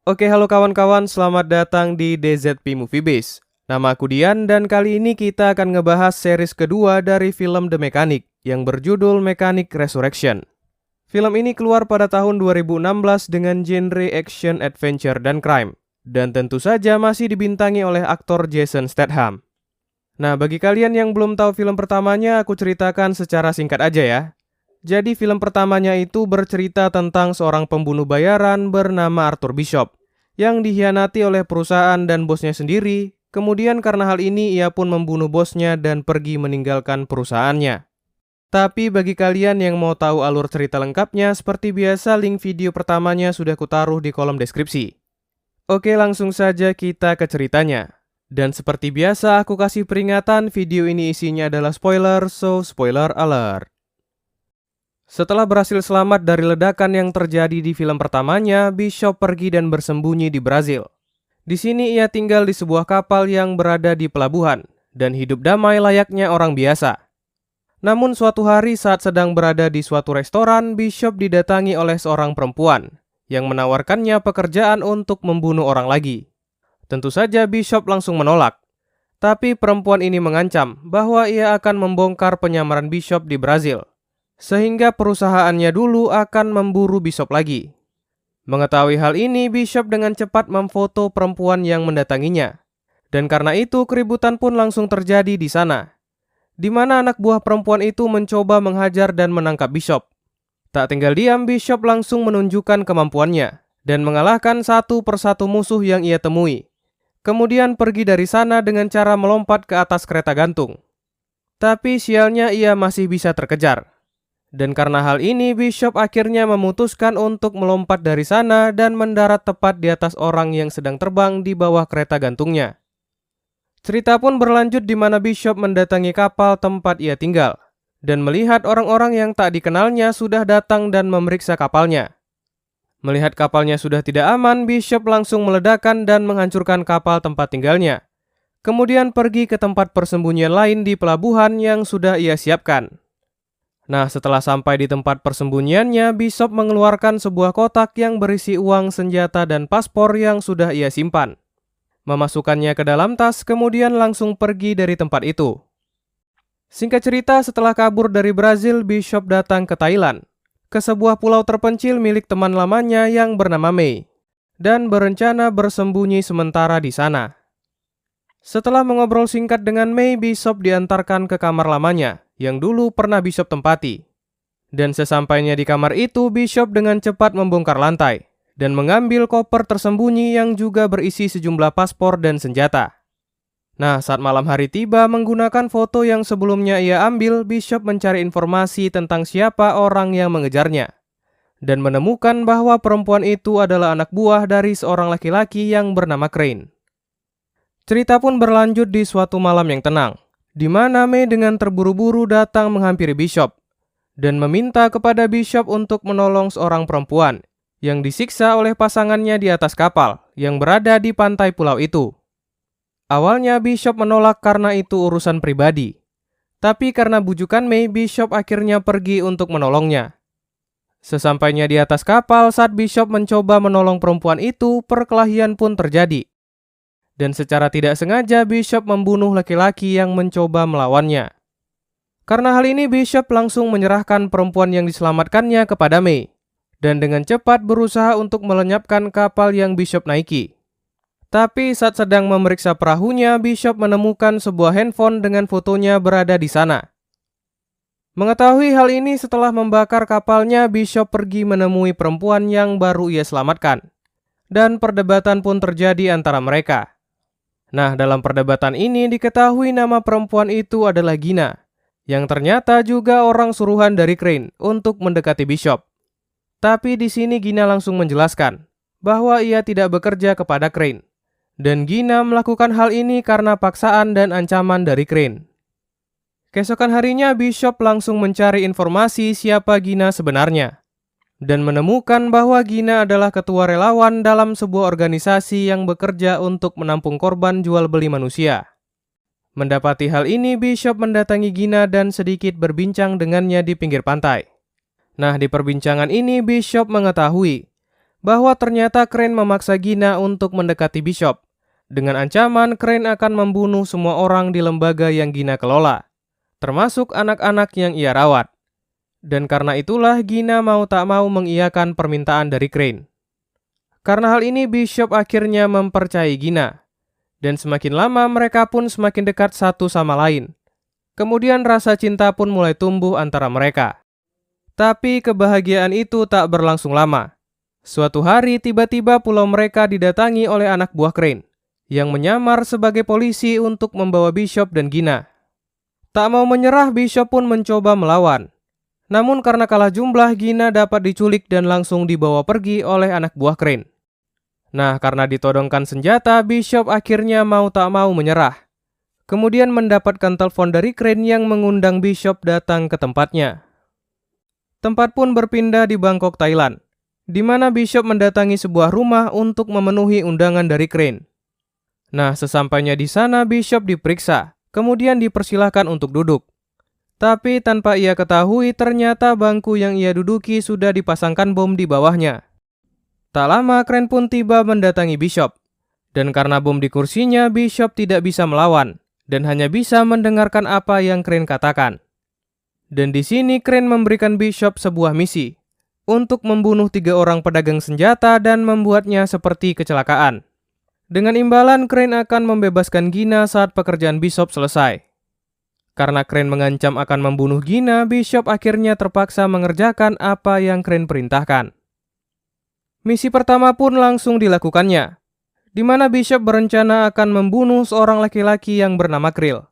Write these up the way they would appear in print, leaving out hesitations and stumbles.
Oke, halo kawan-kawan, selamat datang di DZP Movie Base. Nama aku Dian dan kali ini kita akan ngebahas series kedua dari film The Mechanic yang berjudul Mechanic Resurrection. Film ini keluar pada tahun 2016 dengan genre action, adventure, dan crime. Dan tentu saja masih dibintangi oleh aktor Jason Statham. Nah, bagi kalian yang belum tahu film pertamanya, aku ceritakan secara singkat aja ya. Jadi film pertamanya itu bercerita tentang seorang pembunuh bayaran bernama Arthur Bishop yang dikhianati oleh perusahaan dan bosnya sendiri. Kemudian karena hal ini ia pun membunuh bosnya dan pergi meninggalkan perusahaannya. Tapi bagi kalian yang mau tahu alur cerita lengkapnya, seperti biasa link video pertamanya sudah kutaruh di kolom deskripsi. Oke, langsung saja kita ke ceritanya. Dan seperti biasa aku kasih peringatan, video ini isinya adalah spoiler, so spoiler alert. Setelah berhasil selamat dari ledakan yang terjadi di film pertamanya, Bishop pergi dan bersembunyi di Brazil. Di sini ia tinggal di sebuah kapal yang berada di pelabuhan dan hidup damai layaknya orang biasa. Namun suatu hari saat sedang berada di suatu restoran, Bishop didatangi oleh seorang perempuan yang menawarkannya pekerjaan untuk membunuh orang lagi. Tentu saja Bishop langsung menolak. Tapi perempuan ini mengancam bahwa ia akan membongkar penyamaran Bishop di Brazil, sehingga perusahaannya dulu akan memburu Bishop lagi. Mengetahui hal ini, Bishop dengan cepat memfoto perempuan yang mendatanginya. Dan karena itu, keributan pun langsung terjadi di sana, di mana anak buah perempuan itu mencoba menghajar dan menangkap Bishop. Tak tinggal diam, Bishop langsung menunjukkan kemampuannya dan mengalahkan satu persatu musuh yang ia temui. Kemudian pergi dari sana dengan cara melompat ke atas kereta gantung. Tapi sialnya ia masih bisa terkejar. Dan karena hal ini, Bishop akhirnya memutuskan untuk melompat dari sana dan mendarat tepat di atas orang yang sedang terbang di bawah kereta gantungnya. Cerita pun berlanjut di mana Bishop mendatangi kapal tempat ia tinggal dan melihat orang-orang yang tak dikenalnya sudah datang dan memeriksa kapalnya. Melihat kapalnya sudah tidak aman, Bishop langsung meledakkan dan menghancurkan kapal tempat tinggalnya. Kemudian pergi ke tempat persembunyian lain di pelabuhan yang sudah ia siapkan. Nah, setelah sampai di tempat persembunyiannya, Bishop mengeluarkan sebuah kotak yang berisi uang, senjata, dan paspor yang sudah ia simpan. Memasukkannya ke dalam tas, kemudian langsung pergi dari tempat itu. Singkat cerita, setelah kabur dari Brazil, Bishop datang ke Thailand, ke sebuah pulau terpencil milik teman lamanya yang bernama May, dan berencana bersembunyi sementara di sana. Setelah mengobrol singkat dengan May, Bishop diantarkan ke kamar lamanya yang dulu pernah Bishop tempati. Dan sesampainya di kamar itu, Bishop dengan cepat membongkar lantai dan mengambil koper tersembunyi yang juga berisi sejumlah paspor dan senjata. Nah, saat malam hari tiba, menggunakan foto yang sebelumnya ia ambil, Bishop mencari informasi tentang siapa orang yang mengejarnya dan menemukan bahwa perempuan itu adalah anak buah dari seorang laki-laki yang bernama Crane. Cerita pun berlanjut di suatu malam yang tenang, di mana May dengan terburu-buru datang menghampiri Bishop dan meminta kepada Bishop untuk menolong seorang perempuan yang disiksa oleh pasangannya di atas kapal yang berada di pantai pulau itu. Awalnya Bishop menolak karena itu urusan pribadi, tapi karena bujukan May, Bishop akhirnya pergi untuk menolongnya. Sesampainya di atas kapal, saat Bishop mencoba menolong perempuan itu, perkelahian pun terjadi. Dan secara tidak sengaja Bishop membunuh laki-laki yang mencoba melawannya. Karena hal ini, Bishop langsung menyerahkan perempuan yang diselamatkannya kepada May dan dengan cepat berusaha untuk melenyapkan kapal yang Bishop naiki. Tapi saat sedang memeriksa perahunya, Bishop menemukan sebuah handphone dengan fotonya berada di sana. Mengetahui hal ini, setelah membakar kapalnya, Bishop pergi menemui perempuan yang baru ia selamatkan. Dan perdebatan pun terjadi antara mereka. Nah, dalam perdebatan ini diketahui nama perempuan itu adalah Gina, yang ternyata juga orang suruhan dari Crane untuk mendekati Bishop. Tapi di sini Gina langsung menjelaskan bahwa ia tidak bekerja kepada Crane, dan Gina melakukan hal ini karena paksaan dan ancaman dari Crane. Keesokan harinya Bishop langsung mencari informasi siapa Gina sebenarnya, dan menemukan bahwa Gina adalah ketua relawan dalam sebuah organisasi yang bekerja untuk menampung korban jual beli manusia. Mendapati hal ini, Bishop mendatangi Gina dan sedikit berbincang dengannya di pinggir pantai. Nah, di perbincangan ini Bishop mengetahui bahwa ternyata Crane memaksa Gina untuk mendekati Bishop dengan ancaman Crane akan membunuh semua orang di lembaga yang Gina kelola, termasuk anak-anak yang ia rawat. Dan karena itulah Gina mau tak mau mengiyakan permintaan dari Crane. Karena hal ini Bishop akhirnya mempercayai Gina, dan semakin lama mereka pun semakin dekat satu sama lain. Kemudian rasa cinta pun mulai tumbuh antara mereka. Tapi kebahagiaan itu tak berlangsung lama. Suatu hari tiba-tiba pulau mereka didatangi oleh anak buah Crane yang menyamar sebagai polisi untuk membawa Bishop dan Gina. Tak mau menyerah, Bishop pun mencoba melawan. Namun karena kalah jumlah, Gina dapat diculik dan langsung dibawa pergi oleh anak buah Crane. Nah, karena ditodongkan senjata, Bishop akhirnya mau tak mau menyerah. Kemudian mendapatkan telepon dari Crane yang mengundang Bishop datang ke tempatnya. Tempat pun berpindah di Bangkok, Thailand, di mana Bishop mendatangi sebuah rumah untuk memenuhi undangan dari Crane. Nah, sesampainya di sana Bishop diperiksa, kemudian dipersilahkan untuk duduk. Tapi tanpa ia ketahui ternyata bangku yang ia duduki sudah dipasangkan bom di bawahnya. Tak lama Crane pun tiba mendatangi Bishop. Dan karena bom di kursinya, Bishop tidak bisa melawan dan hanya bisa mendengarkan apa yang Crane katakan. Dan di sini Crane memberikan Bishop sebuah misi untuk membunuh 3 orang pedagang senjata dan membuatnya seperti kecelakaan. Dengan imbalan, Crane akan membebaskan Gina saat pekerjaan Bishop selesai. Karena Crane mengancam akan membunuh Gina, Bishop akhirnya terpaksa mengerjakan apa yang Crane perintahkan. Misi pertama pun langsung dilakukannya, di mana Bishop berencana akan membunuh seorang laki-laki yang bernama Krill,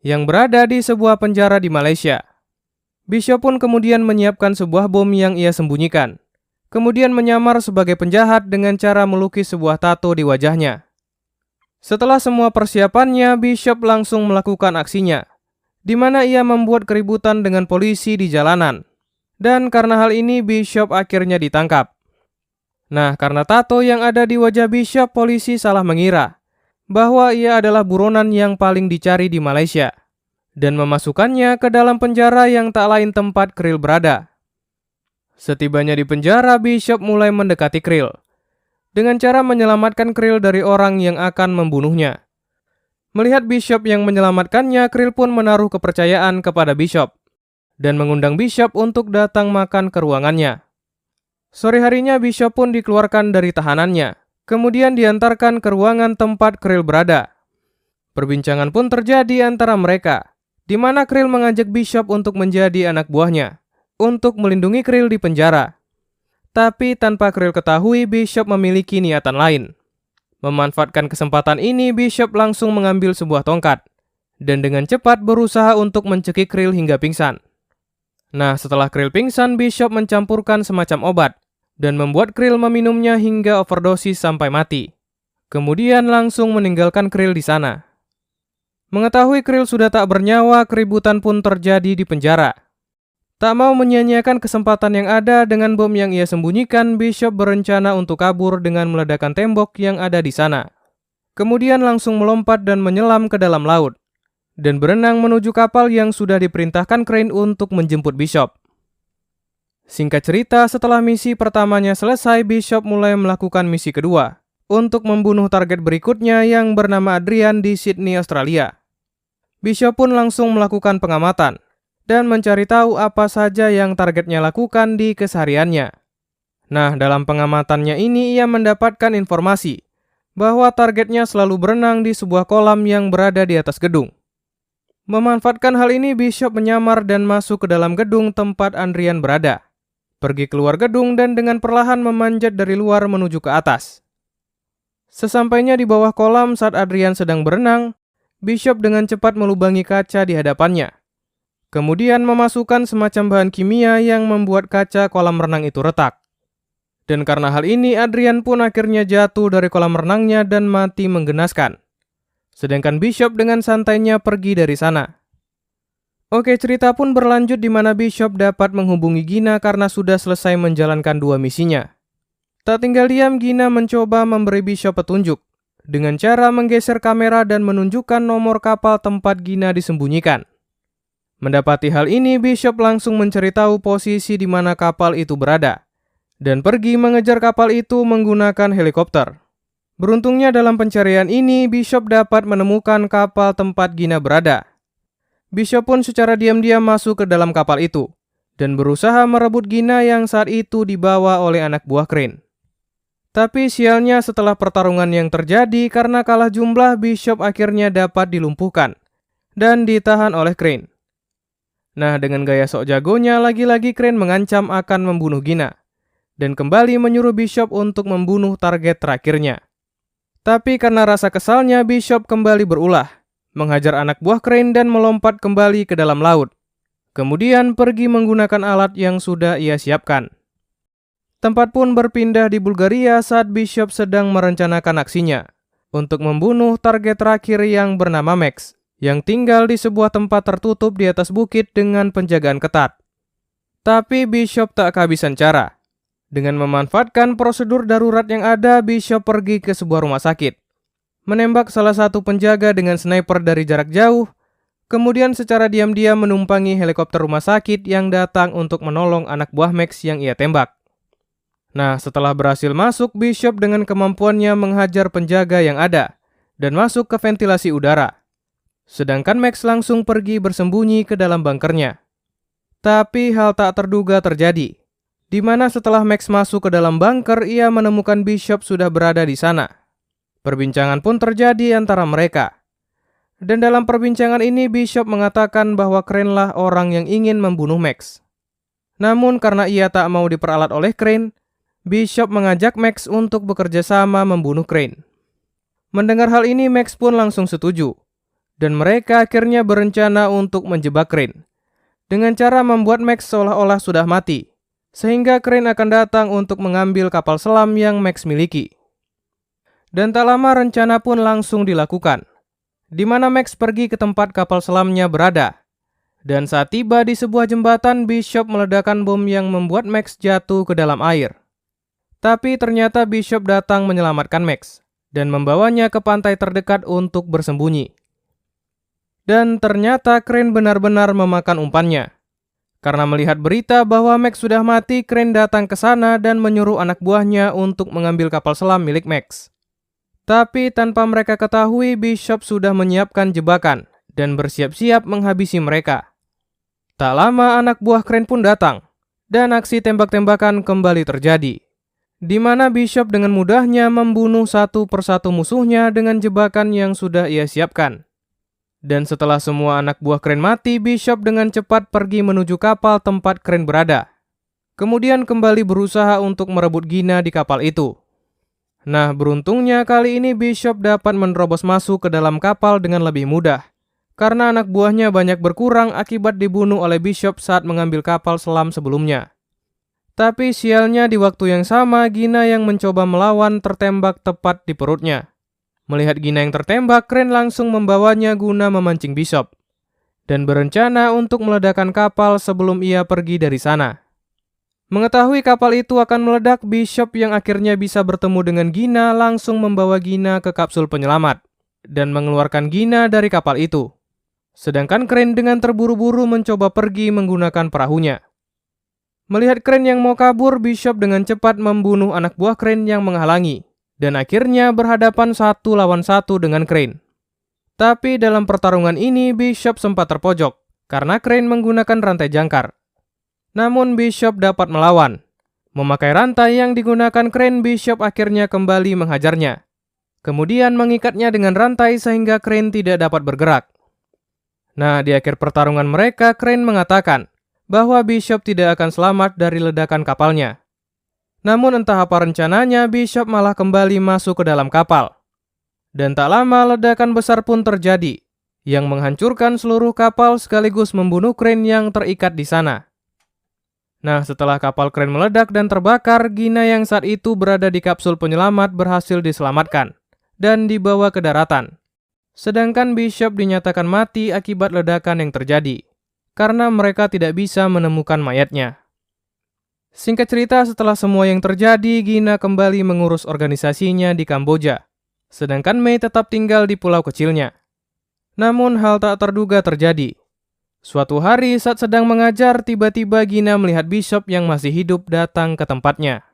yang berada di sebuah penjara di Malaysia. Bishop pun kemudian menyiapkan sebuah bom yang ia sembunyikan, kemudian menyamar sebagai penjahat dengan cara melukis sebuah tato di wajahnya. Setelah semua persiapannya, Bishop langsung melakukan aksinya, di mana ia membuat keributan dengan polisi di jalanan. Dan karena hal ini, Bishop akhirnya ditangkap. Nah, karena tato yang ada di wajah Bishop, polisi salah mengira bahwa ia adalah buronan yang paling dicari di Malaysia, dan memasukkannya ke dalam penjara yang tak lain tempat Krill berada. Setibanya di penjara, Bishop mulai mendekati Krill dengan cara menyelamatkan Krill dari orang yang akan membunuhnya. Melihat Bishop yang menyelamatkannya, Krill pun menaruh kepercayaan kepada Bishop dan mengundang Bishop untuk datang makan ke ruangannya. Sore harinya Bishop pun dikeluarkan dari tahanannya, kemudian diantarkan ke ruangan tempat Krill berada. Perbincangan pun terjadi antara mereka, di mana Krill mengajak Bishop untuk menjadi anak buahnya, untuk melindungi Krill di penjara. Tapi tanpa Krill ketahui, Bishop memiliki niatan lain. Memanfaatkan kesempatan ini, Bishop langsung mengambil sebuah tongkat, dan dengan cepat berusaha untuk mencekik Krill hingga pingsan. Nah, setelah Krill pingsan, Bishop mencampurkan semacam obat, dan membuat Krill meminumnya hingga overdosis sampai mati. Kemudian langsung meninggalkan Krill di sana. Mengetahui Krill sudah tak bernyawa, keributan pun terjadi di penjara. Tak mau menyia-nyiakan kesempatan yang ada dengan bom yang ia sembunyikan, Bishop berencana untuk kabur dengan meledakkan tembok yang ada di sana. Kemudian langsung melompat dan menyelam ke dalam laut, dan berenang menuju kapal yang sudah diperintahkan Crane untuk menjemput Bishop. Singkat cerita, setelah misi pertamanya selesai, Bishop mulai melakukan misi kedua untuk membunuh target berikutnya yang bernama Adrian di Sydney, Australia. Bishop pun langsung melakukan pengamatan dan mencari tahu apa saja yang targetnya lakukan di kesehariannya. Nah, dalam pengamatannya ini ia mendapatkan informasi bahwa targetnya selalu berenang di sebuah kolam yang berada di atas gedung. Memanfaatkan hal ini, Bishop menyamar dan masuk ke dalam gedung tempat Adrian berada, pergi keluar gedung dan dengan perlahan memanjat dari luar menuju ke atas. Sesampainya di bawah kolam saat Adrian sedang berenang, Bishop dengan cepat melubangi kaca di hadapannya. Kemudian memasukkan semacam bahan kimia yang membuat kaca kolam renang itu retak. Dan karena hal ini, Adrian pun akhirnya jatuh dari kolam renangnya dan mati menggenaskan. Sedangkan Bishop dengan santainya pergi dari sana. Oke, cerita pun berlanjut di mana Bishop dapat menghubungi Gina karena sudah selesai menjalankan 2 misinya. Tak tinggal diam, Gina mencoba memberi Bishop petunjuk dengan cara menggeser kamera dan menunjukkan nomor kapal tempat Gina disembunyikan. Mendapati hal ini, Bishop langsung mencari tahu posisi di mana kapal itu berada dan pergi mengejar kapal itu menggunakan helikopter. Beruntungnya dalam pencarian ini, Bishop dapat menemukan kapal tempat Gina berada. Bishop pun secara diam-diam masuk ke dalam kapal itu dan berusaha merebut Gina yang saat itu dibawa oleh anak buah Crane. Tapi sialnya setelah pertarungan yang terjadi karena kalah jumlah, Bishop akhirnya dapat dilumpuhkan dan ditahan oleh Crane. Nah, dengan gaya sok jagonya, lagi-lagi Crane mengancam akan membunuh Gina dan kembali menyuruh Bishop untuk membunuh target terakhirnya. Tapi karena rasa kesalnya, Bishop kembali berulah, menghajar anak buah Crane dan melompat kembali ke dalam laut. Kemudian pergi menggunakan alat yang sudah ia siapkan. Tempat pun berpindah di Bulgaria saat Bishop sedang merencanakan aksinya untuk membunuh target terakhir yang bernama Max, yang tinggal di sebuah tempat tertutup di atas bukit dengan penjagaan ketat. Tapi Bishop tak kehabisan cara. Dengan memanfaatkan prosedur darurat yang ada, Bishop pergi ke sebuah rumah sakit, menembak salah satu penjaga dengan sniper dari jarak jauh, kemudian secara diam-diam menumpangi helikopter rumah sakit yang datang untuk menolong anak buah Max yang ia tembak. Nah, setelah berhasil masuk, Bishop dengan kemampuannya menghajar penjaga yang ada dan masuk ke ventilasi udara. Sedangkan Max langsung pergi bersembunyi ke dalam bunkernya. Tapi hal tak terduga terjadi, di mana setelah Max masuk ke dalam bunker, ia menemukan Bishop sudah berada di sana. Perbincangan pun terjadi antara mereka. Dan dalam perbincangan ini, Bishop mengatakan bahwa Crane lah orang yang ingin membunuh Max. Namun karena ia tak mau diperalat oleh Crane, Bishop mengajak Max untuk bekerja sama membunuh Crane. Mendengar hal ini, Max pun langsung setuju, dan mereka akhirnya berencana untuk menjebak Crane dengan cara membuat Max seolah-olah sudah mati, sehingga Crane akan datang untuk mengambil kapal selam yang Max miliki. Dan tak lama rencana pun langsung dilakukan, di mana Max pergi ke tempat kapal selamnya berada. Dan saat tiba di sebuah jembatan, Bishop meledakkan bom yang membuat Max jatuh ke dalam air. Tapi ternyata Bishop datang menyelamatkan Max dan membawanya ke pantai terdekat untuk bersembunyi. Dan ternyata Crane benar-benar memakan umpannya. Karena melihat berita bahwa Max sudah mati, Crane datang ke sana dan menyuruh anak buahnya untuk mengambil kapal selam milik Max. Tapi tanpa mereka ketahui, Bishop sudah menyiapkan jebakan dan bersiap-siap menghabisi mereka. Tak lama anak buah Crane pun datang dan aksi tembak-tembakan kembali terjadi, di mana Bishop dengan mudahnya membunuh satu persatu musuhnya dengan jebakan yang sudah ia siapkan. Dan setelah semua anak buah Crane mati, Bishop dengan cepat pergi menuju kapal tempat Crane berada. Kemudian kembali berusaha untuk merebut Gina di kapal itu. Nah, beruntungnya kali ini Bishop dapat menerobos masuk ke dalam kapal dengan lebih mudah, karena anak buahnya banyak berkurang akibat dibunuh oleh Bishop saat mengambil kapal selam sebelumnya. Tapi sialnya di waktu yang sama, Gina yang mencoba melawan tertembak tepat di perutnya. Melihat Gina yang tertembak, Crane langsung membawanya guna memancing Bishop dan berencana untuk meledakkan kapal sebelum ia pergi dari sana. Mengetahui kapal itu akan meledak, Bishop yang akhirnya bisa bertemu dengan Gina langsung membawa Gina ke kapsul penyelamat dan mengeluarkan Gina dari kapal itu. Sedangkan Crane dengan terburu-buru mencoba pergi menggunakan perahunya. Melihat Crane yang mau kabur, Bishop dengan cepat membunuh anak buah Crane yang menghalangi, dan akhirnya berhadapan 1-1 dengan Crane. Tapi dalam pertarungan ini, Bishop sempat terpojok, karena Crane menggunakan rantai jangkar. Namun Bishop dapat melawan. Memakai rantai yang digunakan Crane, Bishop akhirnya kembali menghajarnya. Kemudian mengikatnya dengan rantai sehingga Crane tidak dapat bergerak. Nah, di akhir pertarungan mereka, Crane mengatakan bahwa Bishop tidak akan selamat dari ledakan kapalnya. Namun entah apa rencananya, Bishop malah kembali masuk ke dalam kapal. Dan tak lama ledakan besar pun terjadi, yang menghancurkan seluruh kapal sekaligus membunuh Crane yang terikat di sana. Nah, setelah kapal Crane meledak dan terbakar, Gina yang saat itu berada di kapsul penyelamat berhasil diselamatkan dan dibawa ke daratan. Sedangkan Bishop dinyatakan mati akibat ledakan yang terjadi, karena mereka tidak bisa menemukan mayatnya. Singkat cerita, setelah semua yang terjadi, Gina kembali mengurus organisasinya di Kamboja, sedangkan Mei tetap tinggal di pulau kecilnya. Namun hal tak terduga terjadi. Suatu hari saat sedang mengajar, tiba-tiba Gina melihat Bishop yang masih hidup datang ke tempatnya.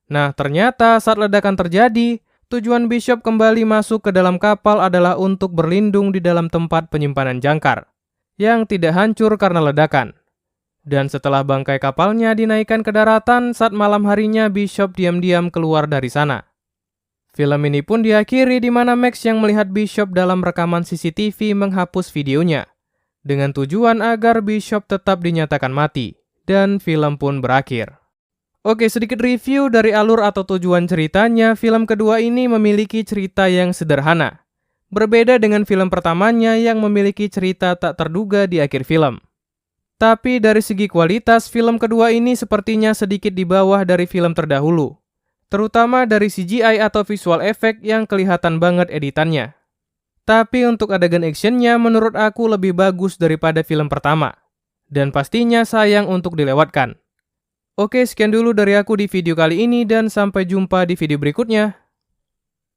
Nah, ternyata saat ledakan terjadi, tujuan Bishop kembali masuk ke dalam kapal adalah untuk berlindung di dalam tempat penyimpanan jangkar, yang tidak hancur karena ledakan. Dan setelah bangkai kapalnya dinaikkan ke daratan, saat malam harinya Bishop diam-diam keluar dari sana. Film ini pun diakhiri di mana Max yang melihat Bishop dalam rekaman CCTV menghapus videonya, dengan tujuan agar Bishop tetap dinyatakan mati, dan film pun berakhir. Oke, sedikit review dari alur atau tujuan ceritanya. Film kedua ini memiliki cerita yang sederhana, berbeda dengan film pertamanya yang memiliki cerita tak terduga di akhir film. Tapi dari segi kualitas, film kedua ini sepertinya sedikit di bawah dari film terdahulu, terutama dari CGI atau visual effect yang kelihatan banget editannya. Tapi untuk adegan actionnya menurut aku lebih bagus daripada film pertama, dan pastinya sayang untuk dilewatkan. Oke, sekian dulu dari aku di video kali ini dan sampai jumpa di video berikutnya.